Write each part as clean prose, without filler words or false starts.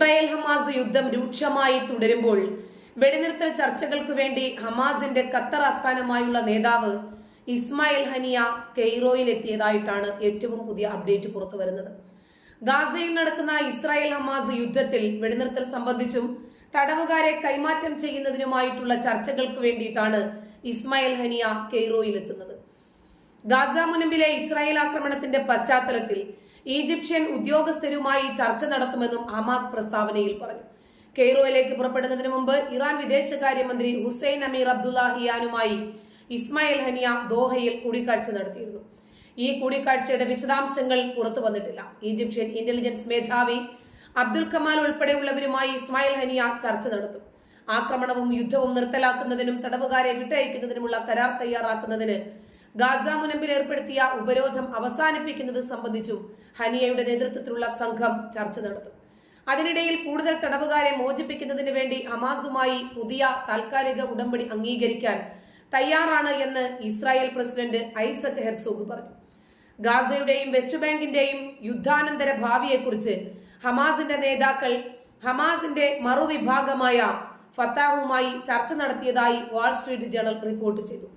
Israel Hamas യുദ്ധം രൂക്ഷമായി തുടരുമ്പോൾ വെടിനിർത്തൽ ചർച്ചകൾക്ക് വേണ്ടി ഹമാസിന്റെ ഖത്തർ ആസ്ഥാനമായുള്ള നേതാവ് ഇസ്മായിൽ ഹനിയ കെയ്റോയിൽ എത്തിയതായിട്ടാണ് ഏറ്റവും പുതിയ അപ്ഡേറ്റ് പുറത്തു വരുന്നത്. ഗാസയിൽ നടക്കുന്ന ഇസ്രായേൽ ഹമാസ് യുദ്ധത്തിൽ വെടിനിർത്തൽ സംബന്ധിച്ചും തടവുകാരെ കൈമാറ്റം ചെയ്യുന്നതിനുമായിട്ടുള്ള ചർച്ചകൾക്ക് വേണ്ടിയിട്ടാണ് ഇസ്മായിൽ ഹനിയ കെയ്റോയിൽ എത്തുന്നത്. ഗാസ മുനമ്പിലെ ഇസ്രായേൽ ആക്രമണത്തിന്റെ പശ്ചാത്തലത്തിൽ ഈജിപ്ഷ്യൻ ഉദ്യോഗസ്ഥരുമായി ചർച്ച നടത്തുമെന്നും ഹമാസ് പ്രസ്താവനയിൽ പറഞ്ഞു. കെയ്റോയിലേക്ക് പുറപ്പെടുന്നതിന് മുമ്പ് ഇറാൻ വിദേശകാര്യമന്ത്രി ഹുസൈൻ അമീർ അബ്ദുല്ലാഹിയാനുമായി ഇസ്മായിൽ ഹനിയ ദോഹയിൽ കൂടിക്കാഴ്ച നടത്തിയിരുന്നു. ഈ കൂടിക്കാഴ്ചയുടെ വിശദാംശങ്ങൾ പുറത്തു വന്നിട്ടില്ല. ഈജിപ്ഷ്യൻ ഇന്റലിജൻസ് മേധാവി അബ്ദുൽ കമാൽ ഉൾപ്പെടെയുള്ളവരുമായി ഇസ്മായിൽ ഹനിയ ചർച്ച നടത്തും. ആക്രമണവും യുദ്ധവും നിർത്തലാക്കുന്നതിനും തടവുകാരെ വിട്ടയക്കുന്നതിനുമുള്ള കരാർ തയ്യാറാക്കുന്നതിന് ഗാസ മുനമ്പിൽ ഏർപ്പെടുത്തിയ ഉപരോധം അവസാനിപ്പിക്കുന്നത് സംബന്ധിച്ചും ഹനിയയുടെ നേതൃത്വത്തിലുള്ള സംഘം ചർച്ച നടത്തും. അതിനിടയിൽ കൂടുതൽ തടവുകാരെ മോചിപ്പിക്കുന്നതിന് വേണ്ടി ഹമാസുമായി പുതിയ താൽക്കാലിക ഉടമ്പടി അംഗീകരിക്കാൻ തയ്യാറാണ് എന്ന് ഇസ്രായേൽ പ്രസിഡന്റ് ഐസക് ഹെർസോഗ് പറഞ്ഞു. ഗാസയുടെയും വെസ്റ്റ് ബാങ്കിന്റെയും യുദ്ധാനന്തര ഭാവിയെക്കുറിച്ച് ഹമാസിന്റെ നേതാക്കൾ ഹമാസിന്റെ മറുവിഭാഗമായ ഫത്താഹുമായി ചർച്ച നടത്തിയതായി വാൾ സ്ട്രീറ്റ് ജേണൽ റിപ്പോർട്ട് ചെയ്തു.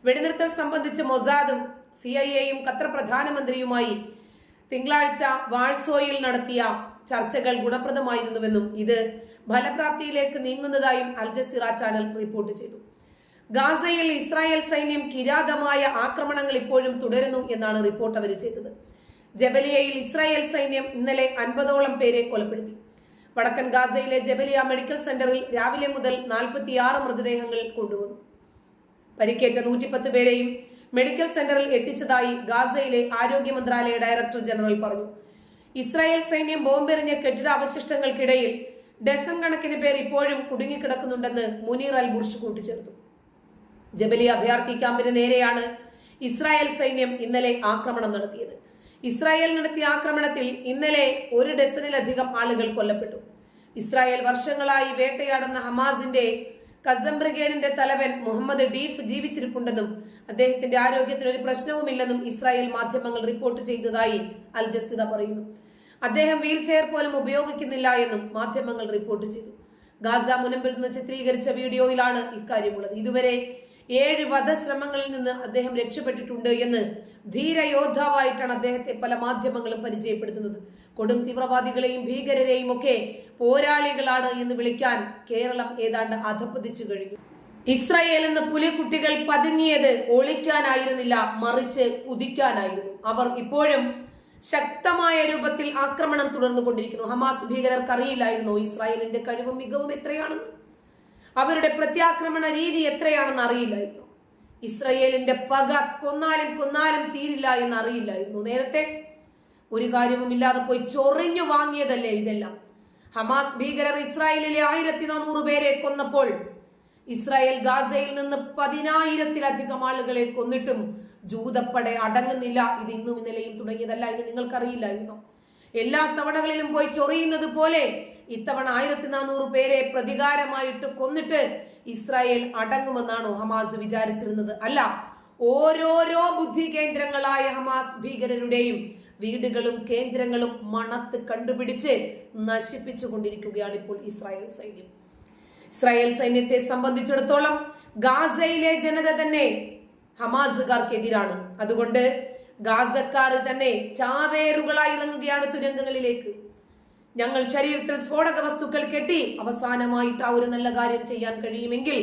വെടിനിർത്തൽ സംബന്ധിച്ച് മൊസാദും CIA-യും ഖത്തർ പ്രധാനമന്ത്രിയുമായി തിങ്കളാഴ്ച വാഴ്സോയിൽ നടത്തിയ ചർച്ചകൾ ഗുണപ്രദമായിരുന്നുവെന്നും ഇത് ഫലപ്രാപ്തിയിലേക്ക് നീങ്ങുന്നതായും അൽ ജസീറ ചാനൽ റിപ്പോർട്ട് ചെയ്തു. ഗാസയിൽ ഇസ്രായേൽ സൈന്യം കിരാതമായ ആക്രമണങ്ങൾ ഇപ്പോഴും തുടരുന്നു എന്നാണ് റിപ്പോർട്ട് അവർ ചെയ്തത്. ജബലിയയിൽ ഇസ്രായേൽ സൈന്യം ഇന്നലെ 50ഓളം പേരെ കൊലപ്പെടുത്തി. വടക്കൻ ഗാസയിലെ ജബലിയ മെഡിക്കൽ സെന്ററിൽ രാവിലെ മുതൽ 46 മൃതദേഹങ്ങൾ കൊണ്ടുവന്നു. പരിക്കേറ്റ 110 പേരെയും മെഡിക്കൽ സെന്ററിൽ എത്തിച്ചതായി ഗാസയിലെ ആരോഗ്യ മന്ത്രാലയ ഡയറക്ടർ ജനറൽ പറഞ്ഞു. ഇസ്രായേൽ സൈന്യം ബോംബെറിഞ്ഞ കെട്ടിട അവശിഷ്ടങ്ങൾക്കിടയിൽ ഡസൻ കണക്കിന് പേർ ഇപ്പോഴും കുടുങ്ങിക്കിടക്കുന്നുണ്ടെന്ന് മുനീർ അൽ ബുർഷ് കൂട്ടിച്ചേർത്തു. ജബലിയ അഭയാർത്ഥി ക്യാമ്പിന് നേരെയാണ് ഇസ്രായേൽ സൈന്യം ഇന്നലെ ആക്രമണം നടത്തിയത്. ഇസ്രായേൽ നടത്തിയ ആക്രമണത്തിൽ ഇന്നലെ 1 ഡസനിലധികം ആളുകൾ കൊല്ലപ്പെട്ടു. ഇസ്രായേൽ വർഷങ്ങളായി വേട്ടയാടുന്ന ഹമാസിന്റെ കസം ബ്രിഗേഡിന്റെ തലവൻ മുഹമ്മദ് ഡീഫ് ജീവിച്ചിരിപ്പുണ്ടെന്നും അദ്ദേഹത്തിന്റെ ആരോഗ്യത്തിന് ഒരു പ്രശ്നവുമില്ലെന്നും ഇസ്രായേൽ മാധ്യമങ്ങൾ റിപ്പോർട്ട് ചെയ്തതായി അൽ ജസീറ പറയുന്നു. അദ്ദേഹം വീൽ ചെയർ പോലും ഉപയോഗിക്കുന്നില്ല എന്നും മാധ്യമങ്ങൾ റിപ്പോർട്ട് ചെയ്തു. ഗാസ മുനമ്പിൽ നിന്ന് ചിത്രീകരിച്ച വീഡിയോയിലാണ് ഇക്കാര്യമുള്ളത്. ഇതുവരെ 7 വധശ്രമങ്ങളിൽ നിന്ന് അദ്ദേഹം രക്ഷപ്പെട്ടിട്ടുണ്ട് എന്ന് ധീരയോദ്ധാവായിട്ടാണ് അദ്ദേഹത്തെ പല മാധ്യമങ്ങളും പരിചയപ്പെടുത്തുന്നത്. കൊടും തീവ്രവാദികളെയും ഭീകരരെയും ഒക്കെ പോരാളികളാണ് എന്ന് വിളിക്കാൻ കേരളം ഏതാണ്ട് അധപ്പതിച്ചു കഴിഞ്ഞു. ഇസ്രായേൽ എന്ന പുലിക്കുട്ടികൾ പതുങ്ങിയത് ഒളിക്കാനായിരുന്നില്ല, മറിച്ച് കുതിക്കാനായിരുന്നു. അവർ ഇപ്പോഴും ശക്തമായ രൂപത്തിൽ ആക്രമണം തുടർന്നുകൊണ്ടിരിക്കുന്നു. ഹമാസ് ഭീകരർക്ക് അറിയില്ലായിരുന്നു ഇസ്രായേലിന്റെ കഴിവും മികവും എത്രയാണെന്ന്, അവരുടെ പ്രത്യാക്രമണ രീതി എത്രയാണെന്ന് അറിയില്ലായിരുന്നു. ഇസ്രായേലിന്റെ പക കൊന്നാലും തീരില്ല എന്ന് അറിയില്ലായിരുന്നു. നേരത്തെ ഒരു കാര്യവും ഇല്ലാതെ പോയി ചൊറിഞ്ഞു വാങ്ങിയതല്ലേ ഇതെല്ലാം. ഹമാസ് ഭീകരർ ഇസ്രായേലിലെ 1400 പേരെ കൊന്നപ്പോൾ ഇസ്രായേൽ ഗാസയിൽ നിന്ന് 10,000-ലധികം ആളുകളെ കൊന്നിട്ടും ജൂതപ്പട അടങ്ങുന്നില്ല. ഇത് ഇന്നും ഇന്നലെയും തുടങ്ങിയതല്ല എന്ന് നിങ്ങൾക്കറിയില്ലായിരുന്നോ? എല്ലാ തവണകളിലും പോയി ചൊറിയുന്നത് പോലെ ഇത്തവണ 1400 പേരെ പ്രതികാരമായിട്ട് കൊന്നിട്ട് ഇസ്രായേൽ അടങ്ങുമെന്നാണോ ഹമാസ് വിചാരിച്ചിരുന്നത്? അല്ല, ഓരോരോ ബുദ്ധി കേന്ദ്രങ്ങളായ ഹമാസ് ഭീകരരുടെയും വീടുകളും കേന്ദ്രങ്ങളും മണത്ത് കണ്ടുപിടിച്ച് നശിപ്പിച്ചു കൊണ്ടിരിക്കുകയാണ് ഇപ്പോൾ ഇസ്രായേൽ സൈന്യം. ഇസ്രായേൽ സൈന്യത്തെ സംബന്ധിച്ചിടത്തോളം ഗാസയിലെ ജനത തന്നെ ഹമാസുകാർക്കെതിരാണ്. അതുകൊണ്ട് ഗാസക്കാർ തന്നെ ചാവേറുകളായി ഇറങ്ങുകയാണ് തുരങ്കങ്ങളിലേക്ക്. ഞങ്ങൾ ശരീരത്തിൽ സ്ഫോടക വസ്തുക്കൾ കെട്ടി അവസാനമായിട്ട് ആ ഒരു നല്ല കാര്യം ചെയ്യാൻ കഴിയുമെങ്കിൽ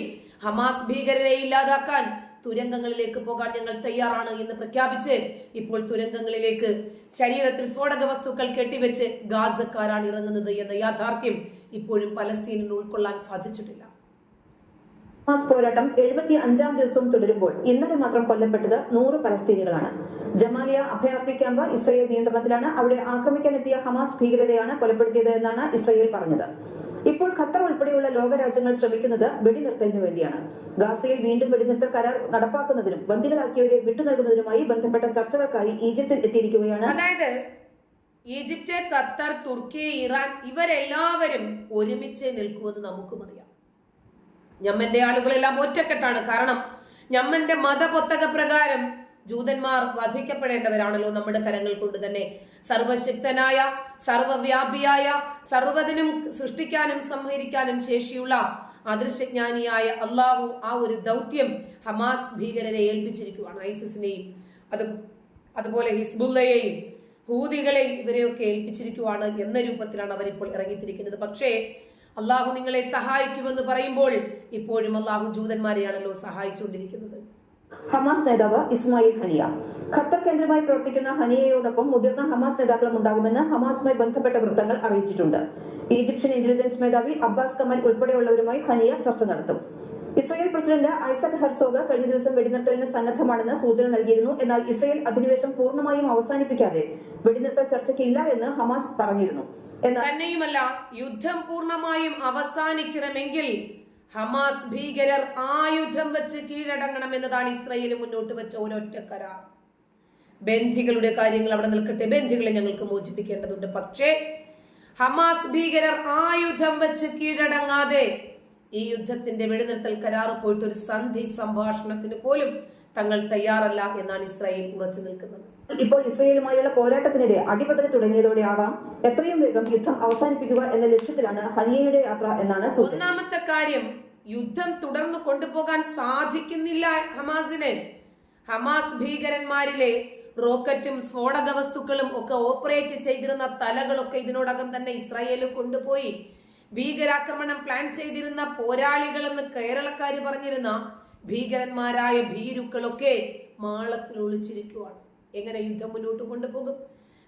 ഹമാസ് ഭീകരരെ ഇല്ലാതാക്കാൻ തുരങ്കങ്ങളിലേക്ക് പോകാൻ ഞങ്ങൾ തയ്യാറാണ് എന്ന് പ്രഖ്യാപിച്ച് ഇപ്പോൾ തുരങ്കങ്ങളിലേക്ക് ശരീരത്തിൽ സ്ഫോടക വസ്തുക്കൾ കെട്ടിവെച്ച് ഗാസക്കാരാണ് ഇറങ്ങുന്നത് എന്ന യാഥാർത്ഥ്യം ഇപ്പോഴും പലസ്തീനിന് ഉൾക്കൊള്ളാൻ സാധിച്ചിട്ടില്ല. ഹമാസ് പോരാട്ടം 75-ാം ദിവസവും തുടരുമ്പോൾ ഇന്നലെ മാത്രം കൊല്ലപ്പെട്ടത് 100 പലസ്തീനികളാണ്. ജമാലിയ അഭയാർത്ഥി ക്യാമ്പ് ഇസ്രായേൽ നിയന്ത്രണത്തിലാണ്. അവിടെ ആക്രമിക്കാനെത്തിയ ഹമാസ് ഭീകരരെയാണ് കൊലപ്പെടുത്തിയത് എന്നാണ് ഇസ്രായേൽ പറഞ്ഞത്. ഇപ്പോൾ ഖത്തർ ഉൾപ്പെടെയുള്ള ലോകരാജ്യങ്ങൾ ശ്രമിക്കുന്നത് വെടിനിർത്തലിനു വേണ്ടിയാണ്. ഗാസയിൽ വീണ്ടും വെടിനിർത്തൽ കരാർ നടപ്പാക്കുന്നതിനും ബന്ദികളാക്കിയവരെ വിട്ടുനൽകുന്നതിനുമായി ബന്ധപ്പെട്ട ചർച്ചകൾക്കായി ഈജിപ്തിൽ എത്തിയിരിക്കുകയാണ്. അതായത് ഈജിപ്റ്റ്, ഖത്തർ, തുർക്കി, ഇറാൻ ഇവരെല്ലാവരും ഒരുമിച്ച് നിൽക്കുമെന്ന് നമുക്കും അറിയാം. ഞമ്മന്റെ ആളുകളെല്ലാം ഒറ്റക്കെട്ടാണ്. കാരണം ഞമ്മന്റെ മതപൊത്തക പ്രകാരം ജൂതന്മാർ വധിക്കപ്പെടേണ്ടവരാണല്ലോ. നമ്മുടെ കരങ്ങൾ കൊണ്ട് തന്നെ സർവശക്തനായ, സർവവ്യാപിയായ, സർവ്വതിനും സൃഷ്ടിക്കാനും സംഹരിക്കാനും ശേഷിയുള്ള അദൃശ്യജ്ഞാനിയായ അള്ളാഹു ആ ഒരു ദൗത്യം ഹമാസ് ഭീകരരെ ഏൽപ്പിച്ചിരിക്കുകയാണ്. ഐസിസിനെയും അതുപോലെ ഹിസ്ബുള്ളയെയും ഹൂതികളെയും ഇവരെയൊക്കെ ഏൽപ്പിച്ചിരിക്കുകയാണ് എന്ന രൂപത്തിലാണ് അവരിപ്പോൾ ഇറങ്ങിത്തിരിക്കുന്നത്. പക്ഷേ അള്ളാഹു നിങ്ങളെ സഹായിക്കുമെന്ന് പറയുമ്പോൾ ഇപ്പോഴും അള്ളാഹു ജൂതന്മാരെയാണല്ലോ സഹായിച്ചുകൊണ്ടിരിക്കുന്നത്. ഹമാസ് നേതാവ് ഇസ്മായിൽ ഹനിയ. ഖത്തർ കേന്ദ്രമായി പ്രവർത്തിക്കുന്ന ഹനിയയോടൊപ്പം മുതിർന്ന ഹമാസ് നേതാക്കളും ഉണ്ടാകുമെന്ന് ഹമാസുമായി ബന്ധപ്പെട്ട വൃത്തങ്ങൾ അറിയിച്ചിട്ടുണ്ട്. ഈജിപ്ഷ്യൻ ഇന്റലിജൻസ് മേധാവി അബ്ബാസ് കമൽ ഉൾപ്പെടെയുള്ളവരുമായി ഹനിയ ചർച്ച നടത്തും. ഇസ്രായേൽ പ്രസിഡന്റ് ഐസക് ഹെർസോഗ് കഴിഞ്ഞ ദിവസം വെടിനിർത്തലിന് സന്നദ്ധമാണെന്ന് സൂചന നൽകിയിരുന്നു. എന്നാൽ ഇസ്രായേൽ അധിനിവേശം പൂർണ്ണമായും അവസാനിപ്പിക്കാതെ വെടിനിർത്തൽ ചർച്ചയ്ക്കില്ല എന്ന് ഹമാസ് പറഞ്ഞിരുന്നു. തന്നെയുമല്ല, യുദ്ധം പൂർണ്ണമായും അവസാനിക്കണമെങ്കിൽ ഹമാസ് ഭീകരർ ആയുധം വെച്ച് കീഴടങ്ങണം എന്നതാണ് ഇസ്രായേൽ മുന്നോട്ട് വെച്ച ഒരൊറ്റ കരാർ. ബന്ധികളുടെ കാര്യങ്ങൾ അവിടെ നിൽക്കട്ടെ, ബന്ധികളെ ഞങ്ങൾക്ക് മോചിപ്പിക്കേണ്ടതുണ്ട്. പക്ഷേ ഹമാസ് ഭീകരർ ആയുധം വെച്ച് കീഴടങ്ങാതെ ഈ യുദ്ധത്തിന്റെ വെടിനിർത്തൽ കരാർ പോയിട്ട് ഒരു സന്ധി സംഭാഷണത്തിന് പോലും തങ്ങൾ തയ്യാറല്ല എന്നാണ് ഇസ്രായേൽ ഉറച്ചു നിൽക്കുന്നത്. ഇപ്പോൾ ഇസ്രായേലുമായുള്ള പോരാട്ടത്തിനിടെ അടിപതറി തുടങ്ങിയതോടെ ആകാം എത്രയും വേഗം യുദ്ധം അവസാനിപ്പിക്കുക എന്ന ലക്ഷ്യത്തിലാണ് ഹനിയയുടെ യാത്ര എന്നാണ് സൂചന. ഒന്നാമത്തെ കാര്യം, യുദ്ധം തുടർന്ന് കൊണ്ടുപോകാൻ സാധിക്കുന്നില്ല ഹമാസിന്. ഹമാസ് ഭീകരന്മാരിലെ റോക്കറ്റും സ്ഫോടക വസ്തുക്കളും ഒക്കെ ഓപ്പറേറ്റ് ചെയ്തിരുന്ന തലകളൊക്കെ ഇതിനോടകം തന്നെ ഇസ്രായേലിൽ കൊണ്ടുപോയി. ഭീകരാക്രമണം പ്ലാൻ ചെയ്തിരുന്ന പോരാളികളെന്ന് കേരളക്കാര് പറഞ്ഞിരുന്ന ഭീകരന്മാരായ ഭീരുക്കളൊക്കെ മാളത്തിൽ ഒളിച്ചിരിക്കുവാണ്. എങ്ങനെ യുദ്ധം മുന്നോട്ട് കൊണ്ടുപോകും?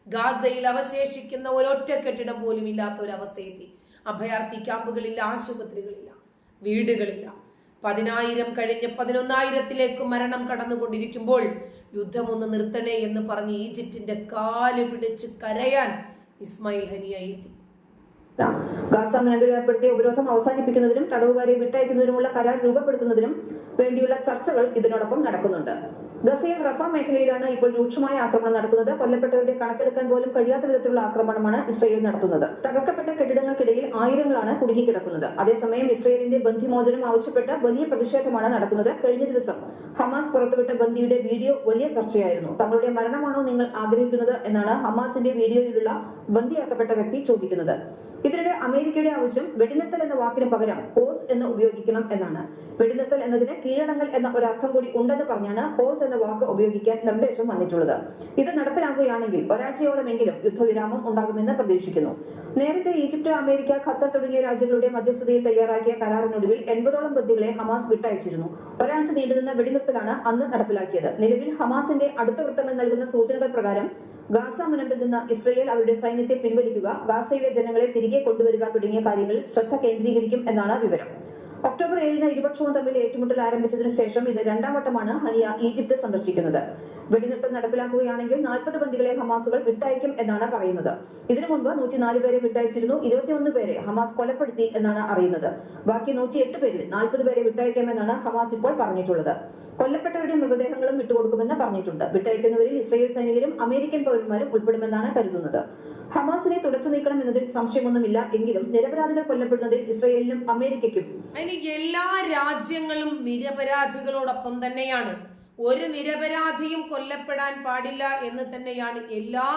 ഗാസയിൽ അവശേഷിക്കുന്ന ഒരൊറ്റ കെട്ടിടം പോലും ഇല്ലാത്ത ഒരവസ്ഥയെത്തി. അഭയാർത്ഥി ക്യാമ്പുകളില്ല, ആശുപത്രികളില്ല, വീടുകളില്ല. 10,000 കഴിഞ്ഞ് 11,000-ലേക്ക് മരണം കടന്നുകൊണ്ടിരിക്കുമ്പോൾ യുദ്ധം ഒന്ന് നിർത്തണേ എന്ന് പറഞ്ഞ് ഈജിപ്തിന്റെ കാല് പിടിച്ച് കരയാൻ ഇസ്മായിൽ ഹനിയ എത്തി. ഗാസ മേഖലയിൽ ഏർപ്പെടുത്തിയ ഉപരോധം അവസാനിപ്പിക്കുന്നതിനും തടവുകാരെ വിട്ടയക്കുന്നതിനുമുള്ള കരാർ രൂപപ്പെടുത്തുന്നതിനും വേണ്ടിയുള്ള ചർച്ചകൾ ഇതിനോടൊപ്പം നടക്കുന്നുണ്ട്. ഗസയിൽ റഫ മേഖലയിലാണ് ഇപ്പോൾ രൂക്ഷമായ ആക്രമണം നടക്കുന്നത്. കൊല്ലപ്പെട്ടവരുടെ കണക്കെടുക്കാൻ പോലും കഴിയാത്ത വിധത്തിലുള്ള ആക്രമണമാണ് ഇസ്രായേൽ നടത്തുന്നത്. തകർക്കപ്പെട്ട കെട്ടിടങ്ങൾക്കിടയിൽ ആയിരങ്ങളാണ് കുടുങ്ങിക്കിടക്കുന്നത്. അതേസമയം ഇസ്രായേലിന്റെ ബന്ധിമോചനം ആവശ്യപ്പെട്ട് വലിയ പ്രതിഷേധമാണ് നടക്കുന്നത്. കഴിഞ്ഞ ദിവസം ഹമാസ് പുറത്തുവിട്ട ബന്ദിയുടെ വീഡിയോ വലിയ ചർച്ചയായിരുന്നു. തങ്ങളുടെ മരണമാണോ നിങ്ങൾ ആഗ്രഹിക്കുന്നത് എന്നാണ് ഹമാസിന്റെ വീഡിയോയിലുള്ള ബന്ദിയാക്കപ്പെട്ട വ്യക്തി ചോദിക്കുന്നത്. ഇതിനിടെ അമേരിക്കയുടെ ആവശ്യം വെടിനിർത്തൽ എന്ന വാക്കിന് പകരം പോസ് എന്ന് ഉപയോഗിക്കണം എന്നാണ്. വെടിനിർത്തൽ എന്നതിന് കീഴടങ്ങൽ എന്ന ഒരർത്ഥം കൂടി ഉണ്ടെന്ന് പറഞ്ഞാണ് പോസ് എന്ന വാക്ക് ഉപയോഗിക്കാൻ നിർദ്ദേശം വന്നിട്ടുള്ളത്. ഇത് നടപ്പിലാക്കുകയാണെങ്കിൽ ഒരാഴ്ചയോളമെങ്കിലും യുദ്ധവിരാമം ഉണ്ടാകുമെന്ന് പ്രതീക്ഷിക്കുന്നു. നേരത്തെ ഈജിപ്ത്, അമേരിക്ക, ഖത്തർ തുടങ്ങിയ രാജ്യങ്ങളുടെ മധ്യസ്ഥതയിൽ തയ്യാറാക്കിയ കരാറിനൊടുവിൽ 80ഓളം ബന്ദികളെ ഹമാസ് വിട്ടയച്ചിരുന്നു. ഒരാഴ്ച നീണ്ടുനിന്ന വെടിനിർത്തലാണ് അന്ന് നടപ്പിലാക്കിയത്. നിലവിൽ ഹമാസിന്റെ അടുത്ത വൃത്തങ്ങൾ നൽകുന്ന സൂചനകൾ പ്രകാരം ഗാസ മുനമ്പിൽ നിന്ന് ഇസ്രായേൽ അവരുടെ സൈന്യത്തെ പിൻവലിക്കുക, ഗാസയിലെ ജനങ്ങളെ തിരികെ കൊണ്ടുവരിക തുടങ്ങിയ കാര്യങ്ങളിൽ ശ്രദ്ധ കേന്ദ്രീകരിക്കും എന്നാണ് വിവരം. ഒക്ടോബർ 7-ന് ഇരുപക്ഷവും തമ്മിൽ ഏറ്റുമുട്ടൽ ആരംഭിച്ചതിനു ശേഷം ഇത് 2ാം വട്ടമാണ് ഹനിയ ഈജിപ്ത് സന്ദർശിക്കുന്നത്. വെടിനിർത്തൽ നടപ്പിലാക്കുകയാണെങ്കിൽ 40 ബന്ദികളെ ഹമാസുകൾ വിട്ടയക്കും എന്നാണ് പറയുന്നത്. ഇതിനു മുൻപ് 104 പേരെ വിട്ടയച്ചിരുന്നു. 21 പേരെ ഹമാസ് കൊലപ്പെടുത്തി എന്നാണ് അറിയുന്നത്. ബാക്കി 108 പേരിൽ 40 പേരെ വിട്ടയക്കാമെന്നാണ് ഹമാസ് ഇപ്പോൾ പറഞ്ഞിട്ടുള്ളത്. കൊല്ലപ്പെട്ടവരുടെ മൃതദേഹങ്ങളും വിട്ടുകൊടുക്കുമെന്ന് പറഞ്ഞിട്ടുണ്ട്. വിട്ടയക്കുന്നവരിൽ ഇസ്രായേൽ സൈനികരും അമേരിക്കൻ പൗരന്മാരും ഉൾപ്പെടുമെന്നാണ് കരുതുന്നത്. ഹമാസിനെ തുടച്ചു നീക്കണം എന്നതിൽ സംശയമൊന്നുമില്ല. എങ്കിലും നിരപരാധികൾ കൊല്ലപ്പെടുന്നതിൽ ഇസ്രായേലിനും അമേരിക്കയ്ക്കും എല്ലാ രാജ്യങ്ങളും നിരപരാധികളോടൊപ്പം തന്നെയാണ്. ഒരു നിരപരാധിയും കൊല്ലപ്പെടാൻ പാടില്ല എന്ന് തന്നെയാണ് എല്ലാ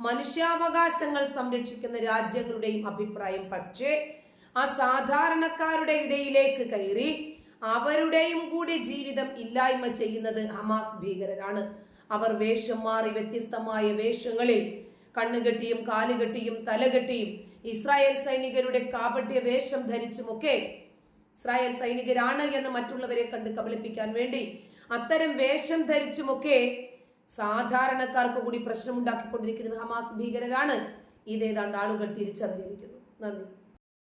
മനുഷ്യാവകാശങ്ങൾ സംരക്ഷിക്കുന്ന രാജ്യങ്ങളുടെയും അഭിപ്രായം. പക്ഷേ ആ സാധാരണക്കാരുടെ ഇടയിലേക്ക് കയറി അവരുടെയും കൂടി ജീവിതം ഇല്ലായ്മ ചെയ്യുന്നത് ഹമാസ് ഭീകരരാണ്. അവർ വേഷം മാറി വ്യത്യസ്തമായ വേഷങ്ങളിൽ കണ്ണുകെട്ടിയും കാലുകെട്ടിയും തലകെട്ടിയും ഇസ്രായേൽ സൈനികരുടെ കാപട്യ വേഷം ധരിച്ചുമൊക്കെ ഇസ്രായേൽ സൈനികരാണ് എന്ന് മറ്റുള്ളവരെ കണ്ട് കബളിപ്പിക്കാൻ വേണ്ടി അത്തരം വേഷം ധരിച്ചുമൊക്കെ സാധാരണക്കാർക്ക് കൂടി പ്രശ്നമുണ്ടാക്കിക്കൊണ്ടിരിക്കുന്നത് ഹമാസ് ഭീകരരാണ്. ഇതേതാണ്ട് ആളുകൾ തിരിച്ചറിഞ്ഞിരിക്കുന്നു. നന്ദി.